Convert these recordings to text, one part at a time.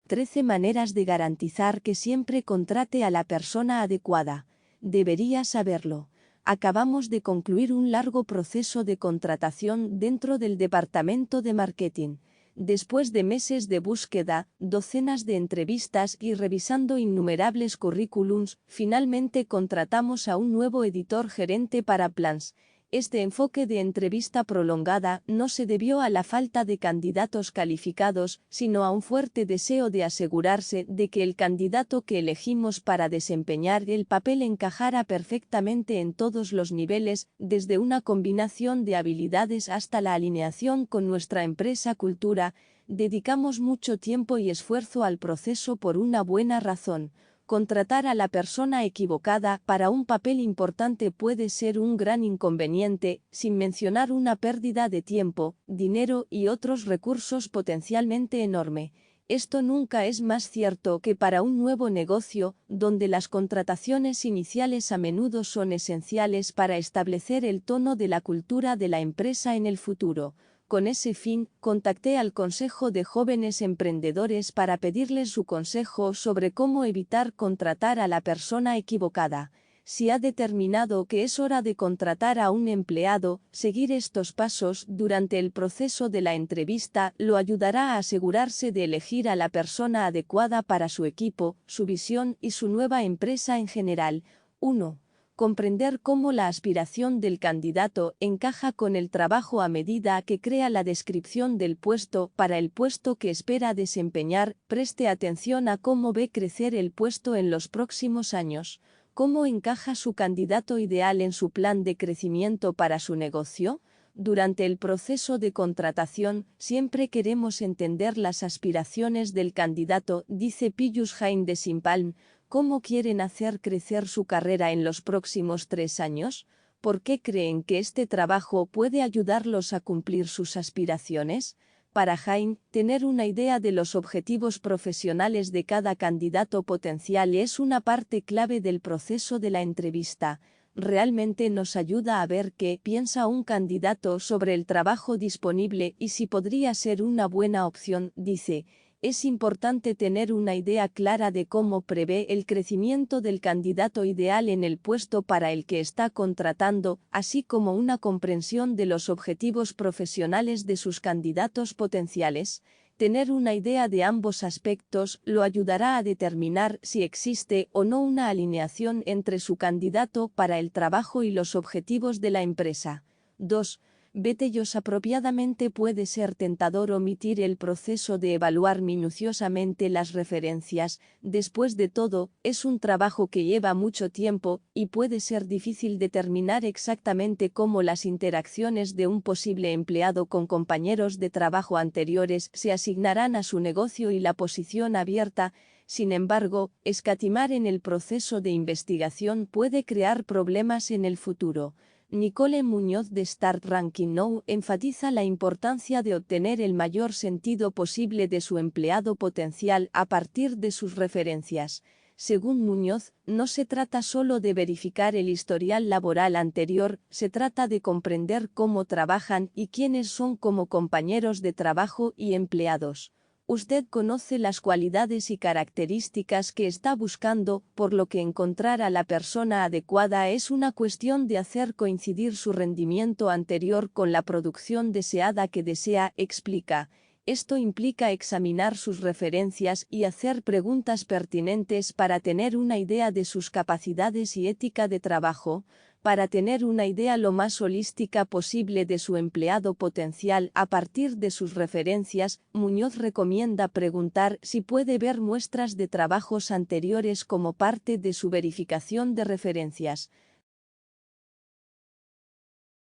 13 maneras de garantizar que siempre contrate a la persona adecuada. Debería saberlo. Acabamos de concluir un largo proceso de contratación dentro del departamento de marketing. Después de meses de búsqueda, docenas de entrevistas y revisando innumerables currículums, finalmente contratamos a un nuevo editor gerente para Plans. Este enfoque de entrevista prolongada no se debió a la falta de candidatos calificados, sino a un fuerte deseo de asegurarse de que el candidato que elegimos para desempeñar el papel encajara perfectamente en todos los niveles, desde una combinación de habilidades hasta la alineación con nuestra empresa cultura. Dedicamos mucho tiempo y esfuerzo al proceso por una buena razón. Contratar a la persona equivocada para un papel importante puede ser un gran inconveniente, sin mencionar una pérdida de tiempo, dinero y otros recursos potencialmente enorme. Esto nunca es más cierto que para un nuevo negocio, donde las contrataciones iniciales a menudo son esenciales para establecer el tono de la cultura de la empresa en el futuro. Con ese fin, contacté al Consejo de Jóvenes Emprendedores para pedirles su consejo sobre cómo evitar contratar a la persona equivocada. Si ha determinado que es hora de contratar a un empleado, seguir estos pasos durante el proceso de la entrevista lo ayudará a asegurarse de elegir a la persona adecuada para su equipo, su visión y su nueva empresa en general. 1. Comprender cómo la aspiración del candidato encaja con el trabajo a medida que crea la descripción del puesto para el puesto que espera desempeñar. Preste atención a cómo ve crecer el puesto en los próximos años. ¿Cómo encaja su candidato ideal en su plan de crecimiento para su negocio? Durante el proceso de contratación, siempre queremos entender las aspiraciones del candidato, dice Piyush Jain de Simpalm. ¿Cómo quieren hacer crecer su carrera en los próximos 3 años? ¿Por qué creen que este trabajo puede ayudarlos a cumplir sus aspiraciones? Para Jain, tener una idea de los objetivos profesionales de cada candidato potencial es una parte clave del proceso de la entrevista. Realmente nos ayuda a ver qué piensa un candidato sobre el trabajo disponible y si podría ser una buena opción, dice. Es importante tener una idea clara de cómo prevé el crecimiento del candidato ideal en el puesto para el que está contratando, así como una comprensión de los objetivos profesionales de sus candidatos potenciales. Tener una idea de ambos aspectos lo ayudará a determinar si existe o no una alineación entre su candidato para el trabajo y los objetivos de la empresa. 2. Vetellos apropiadamente puede ser tentador omitir el proceso de evaluar minuciosamente las referencias. Después de todo, es un trabajo que lleva mucho tiempo y puede ser difícil determinar exactamente cómo las interacciones de un posible empleado con compañeros de trabajo anteriores se asignarán a su negocio y la posición abierta. Sin embargo, escatimar en el proceso de investigación puede crear problemas en el futuro. Nicole Muñoz de Start Ranking Now enfatiza la importancia de obtener el mayor sentido posible de su empleado potencial a partir de sus referencias. Según Muñoz, no se trata solo de verificar el historial laboral anterior, se trata de comprender cómo trabajan y quiénes son como compañeros de trabajo y empleados. Usted conoce las cualidades y características que está buscando, por lo que encontrar a la persona adecuada es una cuestión de hacer coincidir su rendimiento anterior con la producción deseada que desea, explica. Esto implica examinar sus referencias y hacer preguntas pertinentes para tener una idea de sus capacidades y ética de trabajo. Para tener una idea lo más holística posible de su empleado potencial a partir de sus referencias, Muñoz recomienda preguntar si puede ver muestras de trabajos anteriores como parte de su verificación de referencias.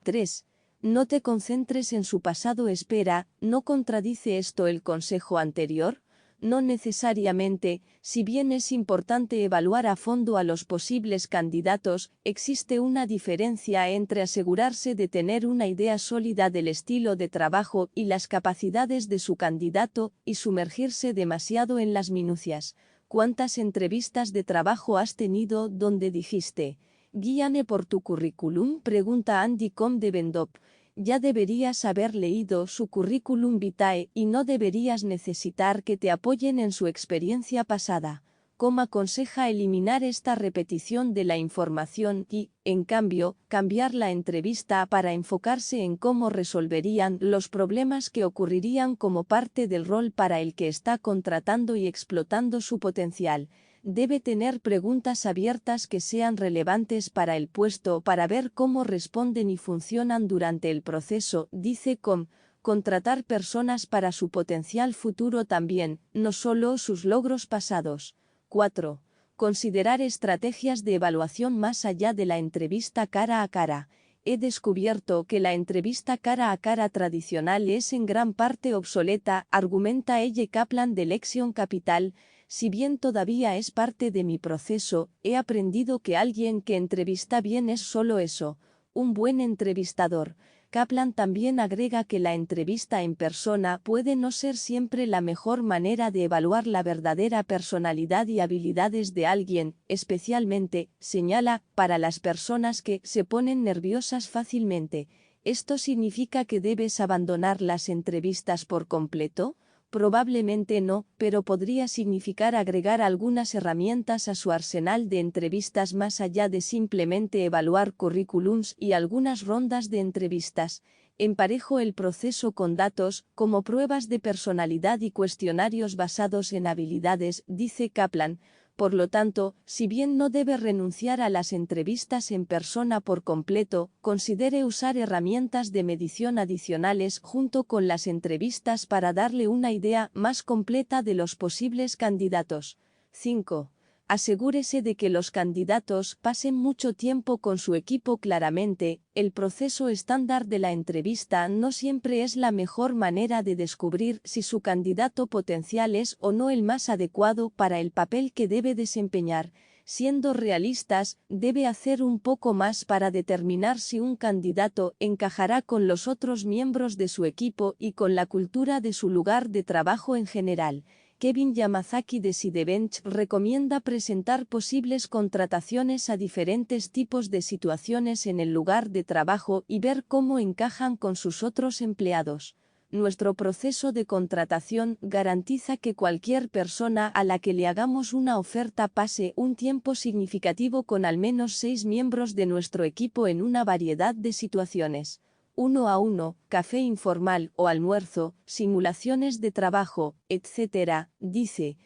3. No te concentres en su pasado. Espera, ¿no contradice esto el consejo anterior? No necesariamente, si bien es importante evaluar a fondo a los posibles candidatos, existe una diferencia entre asegurarse de tener una idea sólida del estilo de trabajo y las capacidades de su candidato y sumergirse demasiado en las minucias. ¿Cuántas entrevistas de trabajo has tenido donde dijiste, guíame por tu currículum? Pregunta Andy Com de Vendop. ya deberías haber leído su currículum vitae y no deberías necesitar que te apoyen en su experiencia pasada. Aconseja eliminar esta repetición de la información y, en cambio, cambiar la entrevista para enfocarse en cómo resolverían los problemas que ocurrirían como parte del rol para el que está contratando y explotando su potencial. Debe tener preguntas abiertas que sean relevantes para el puesto para ver cómo responden y funcionan durante el proceso, dice contratar personas para su potencial futuro también, no solo sus logros pasados. 4. Considerar estrategias de evaluación más allá de la entrevista cara a cara. He descubierto que la entrevista cara a cara tradicional es en gran parte obsoleta, argumenta Elle Kaplan de Lexion Capital. Si bien todavía es parte de mi proceso, he aprendido que alguien que entrevista bien es solo eso, un buen entrevistador. Kaplan también agrega que la entrevista en persona puede no ser siempre la mejor manera de evaluar la verdadera personalidad y habilidades de alguien, especialmente, señala, para las personas que se ponen nerviosas fácilmente. ¿Esto significa que debes abandonar las entrevistas por completo? Probablemente no, pero podría significar agregar algunas herramientas a su arsenal de entrevistas más allá de simplemente evaluar currículums y algunas rondas de entrevistas. Emparejo el proceso con datos, como pruebas de personalidad y cuestionarios basados en habilidades, dice Kaplan. Por lo tanto, si bien no debe renunciar a las entrevistas en persona por completo, considere usar herramientas de medición adicionales junto con las entrevistas para darle una idea más completa de los posibles candidatos. 5. Asegúrese de que los candidatos pasen mucho tiempo con su equipo. Claramente, el proceso estándar de la entrevista no siempre es la mejor manera de descubrir si su candidato potencial es o no el más adecuado para el papel que debe desempeñar. Siendo realistas, debe hacer un poco más para determinar si un candidato encajará con los otros miembros de su equipo y con la cultura de su lugar de trabajo en general. Kevin Yamazaki de Sidebench recomienda presentar posibles contrataciones a diferentes tipos de situaciones en el lugar de trabajo y ver cómo encajan con sus otros empleados. Nuestro proceso de contratación garantiza que cualquier persona a la que le hagamos una oferta pase un tiempo significativo con al menos 6 miembros de nuestro equipo en una variedad de situaciones. 1-a-1, café informal o almuerzo, simulaciones de trabajo, etc., dice.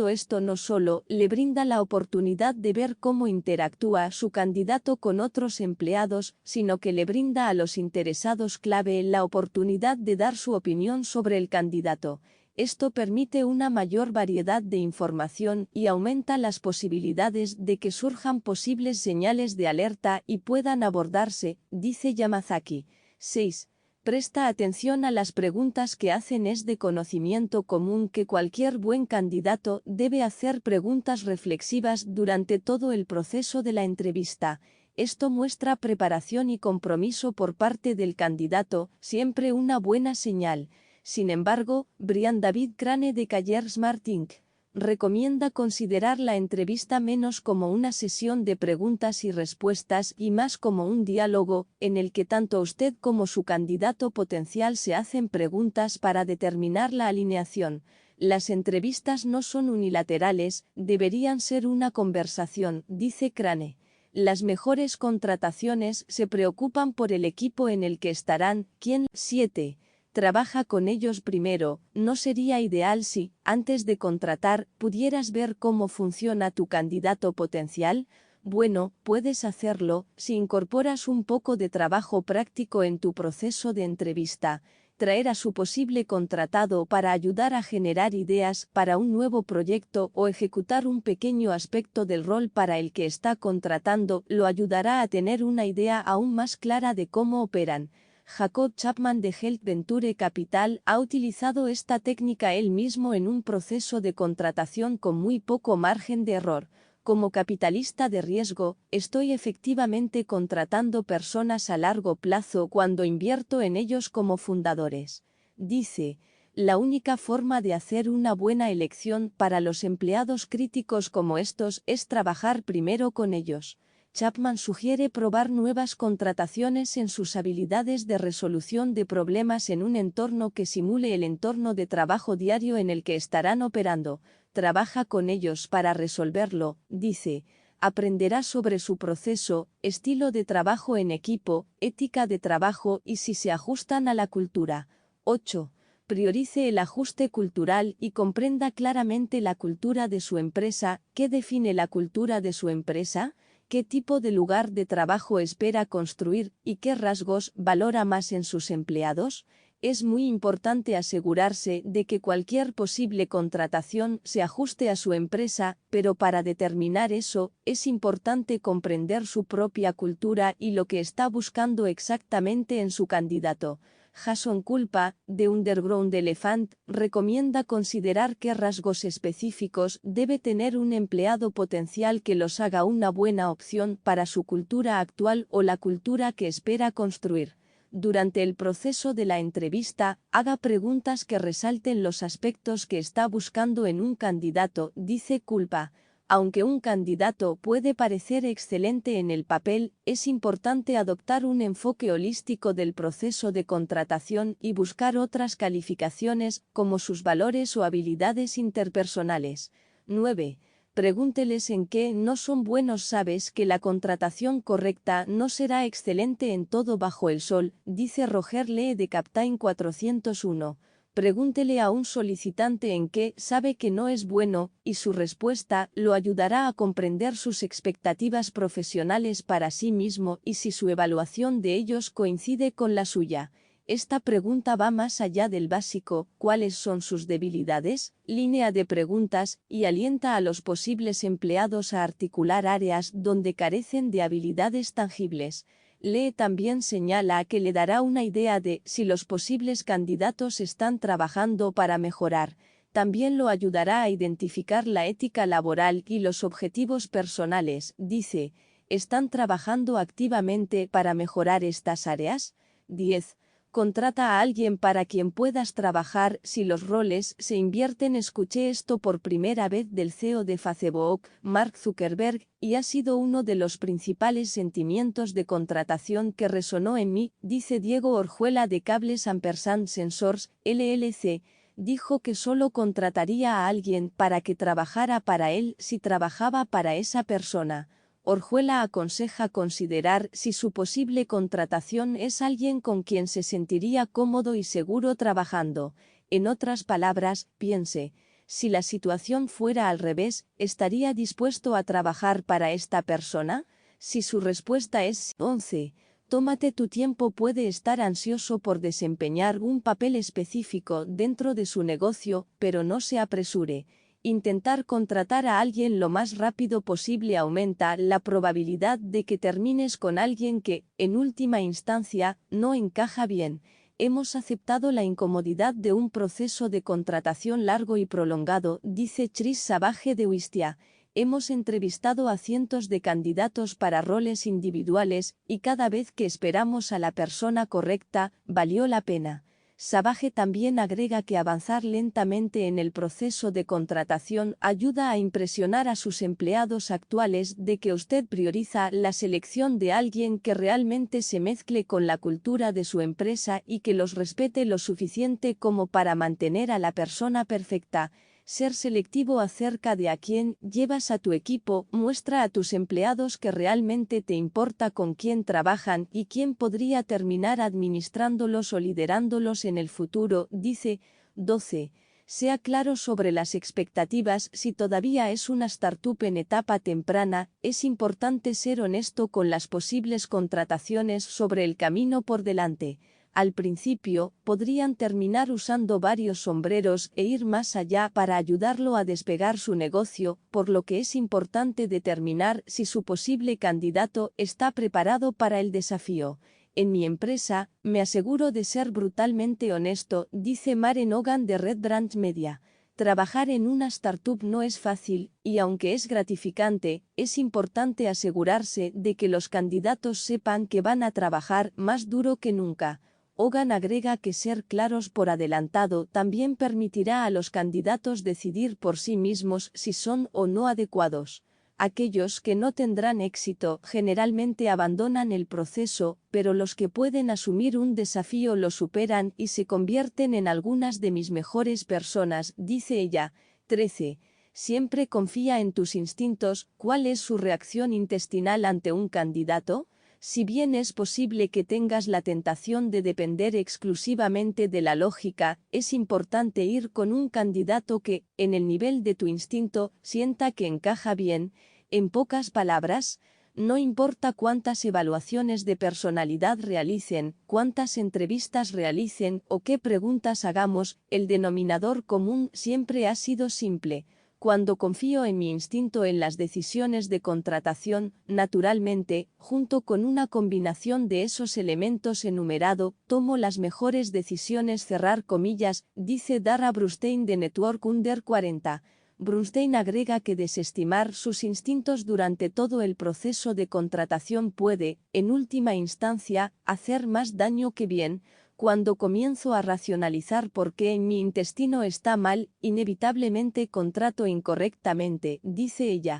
Esto no solo le brinda la oportunidad de ver cómo interactúa su candidato con otros empleados, sino que le brinda a los interesados clave la oportunidad de dar su opinión sobre el candidato. Esto permite una mayor variedad de información y aumenta las posibilidades de que surjan posibles señales de alerta y puedan abordarse, dice Yamazaki. 6. Presta atención a las preguntas que hacen. Es de conocimiento común que cualquier buen candidato debe hacer preguntas reflexivas durante todo el proceso de la entrevista. Esto muestra preparación y compromiso por parte del candidato, siempre una buena señal. Sin embargo, Brian David Crane de Career Smart Inc. recomienda considerar la entrevista menos como una sesión de preguntas y respuestas y más como un diálogo, en el que tanto usted como su candidato potencial se hacen preguntas para determinar la alineación. Las entrevistas no son unilaterales, deberían ser una conversación, dice Crane. Las mejores contrataciones se preocupan por el equipo en el que estarán. 7. Trabaja con ellos primero. ¿No sería ideal si, antes de contratar, pudieras ver cómo funciona tu candidato potencial? Bueno, puedes hacerlo si incorporas un poco de trabajo práctico en tu proceso de entrevista. Traer a su posible contratado para ayudar a generar ideas para un nuevo proyecto o ejecutar un pequeño aspecto del rol para el que está contratando lo ayudará a tener una idea aún más clara de cómo operan. Jacob Chapman de Health Venture Capital ha utilizado esta técnica él mismo en un proceso de contratación con muy poco margen de error. Como capitalista de riesgo, estoy efectivamente contratando personas a largo plazo cuando invierto en ellos como fundadores. Dice, la única forma de hacer una buena elección para los empleados críticos como estos es trabajar primero con ellos. Chapman sugiere probar nuevas contrataciones en sus habilidades de resolución de problemas en un entorno que simule el entorno de trabajo diario en el que estarán operando. Trabaja con ellos para resolverlo, dice. Aprenderá sobre su proceso, estilo de trabajo en equipo, ética de trabajo y si se ajustan a la cultura. 8. Priorice el ajuste cultural y comprenda claramente la cultura de su empresa. ¿Qué define la cultura de su empresa? ¿Qué tipo de lugar de trabajo espera construir y qué rasgos valora más en sus empleados? Es muy importante asegurarse de que cualquier posible contratación se ajuste a su empresa, pero para determinar eso, es importante comprender su propia cultura y lo que está buscando exactamente en su candidato. Jason Culpa, de Underground Elephant, recomienda considerar qué rasgos específicos debe tener un empleado potencial que los haga una buena opción para su cultura actual o la cultura que espera construir. Durante el proceso de la entrevista, haga preguntas que resalten los aspectos que está buscando en un candidato, dice Culpa. Aunque un candidato puede parecer excelente en el papel, es importante adoptar un enfoque holístico del proceso de contratación y buscar otras calificaciones, como sus valores o habilidades interpersonales. 9. Pregúnteles en qué no son buenos. Sabes que la contratación correcta no será excelente en todo bajo el sol, dice Roger Lee de Captain 401. Pregúntele a un solicitante en qué sabe que no es bueno, y su respuesta lo ayudará a comprender sus expectativas profesionales para sí mismo y si su evaluación de ellos coincide con la suya. Esta pregunta va más allá del básico, ¿cuáles son sus debilidades? Línea de preguntas, y alienta a los posibles empleados a articular áreas donde carecen de habilidades tangibles. Lee también señala que le dará una idea de si los posibles candidatos están trabajando para mejorar. También lo ayudará a identificar la ética laboral y los objetivos personales. Dice, ¿están trabajando activamente para mejorar estas áreas? 10. Contrata a alguien para quien puedas trabajar si los roles se invierten. Escuché esto por primera vez del CEO de Facebook, Mark Zuckerberg, y ha sido uno de los principales sentimientos de contratación que resonó en mí, dice Diego Orjuela de Cables & Sensors, LLC. Dijo que solo contrataría a alguien para que trabajara para él si trabajaba para esa persona. Orjuela aconseja considerar si su posible contratación es alguien con quien se sentiría cómodo y seguro trabajando. En otras palabras, piense, si la situación fuera al revés, ¿estaría dispuesto a trabajar para esta persona? Si su respuesta es 11. Tómate tu tiempo. Puede estar ansioso por desempeñar un papel específico dentro de su negocio, pero no se apresure. Intentar contratar a alguien lo más rápido posible aumenta la probabilidad de que termines con alguien que, en última instancia, no encaja bien. Hemos aceptado la incomodidad de un proceso de contratación largo y prolongado, dice Chris Savage de Wistia. Hemos entrevistado a cientos de candidatos para roles individuales, y cada vez que esperamos a la persona correcta, valió la pena. Savage también agrega que avanzar lentamente en el proceso de contratación ayuda a impresionar a sus empleados actuales de que usted prioriza la selección de alguien que realmente se mezcle con la cultura de su empresa y que los respete lo suficiente como para mantener a la persona perfecta. Ser selectivo acerca de a quién llevas a tu equipo muestra a tus empleados que realmente te importa con quién trabajan y quién podría terminar administrándolos o liderándolos en el futuro, dice. 12. Sea claro sobre las expectativas. Si todavía es una startup en etapa temprana, es importante ser honesto con las posibles contrataciones sobre el camino por delante. Al principio, podrían terminar usando varios sombreros e ir más allá para ayudarlo a despegar su negocio, por lo que es importante determinar si su posible candidato está preparado para el desafío. En mi empresa, me aseguro de ser brutalmente honesto, dice Maren Hogan de Red Branch Media. Trabajar en una startup no es fácil, y aunque es gratificante, es importante asegurarse de que los candidatos sepan que van a trabajar más duro que nunca. Hogan agrega que ser claros por adelantado también permitirá a los candidatos decidir por sí mismos si son o no adecuados. Aquellos que no tendrán éxito generalmente abandonan el proceso, pero los que pueden asumir un desafío lo superan y se convierten en algunas de mis mejores personas, dice ella. 13. Siempre confía en tus instintos. ¿Cuál es su reacción intestinal ante un candidato? Si bien es posible que tengas la tentación de depender exclusivamente de la lógica, es importante ir con un candidato que, en el nivel de tu instinto, sienta que encaja bien. En pocas palabras, no importa cuántas evaluaciones de personalidad realicen, cuántas entrevistas realicen o qué preguntas hagamos, el denominador común siempre ha sido simple. Cuando confío en mi instinto en las decisiones de contratación, naturalmente, junto con una combinación de esos elementos enumerado, tomo las mejores decisiones. Cerrar comillas, dice Dara Brustein de Network Under 40. Brustein agrega que desestimar sus instintos durante todo el proceso de contratación puede, en última instancia, hacer más daño que bien. Cuando comienzo a racionalizar por qué en mi intestino está mal, inevitablemente contrato incorrectamente, dice ella.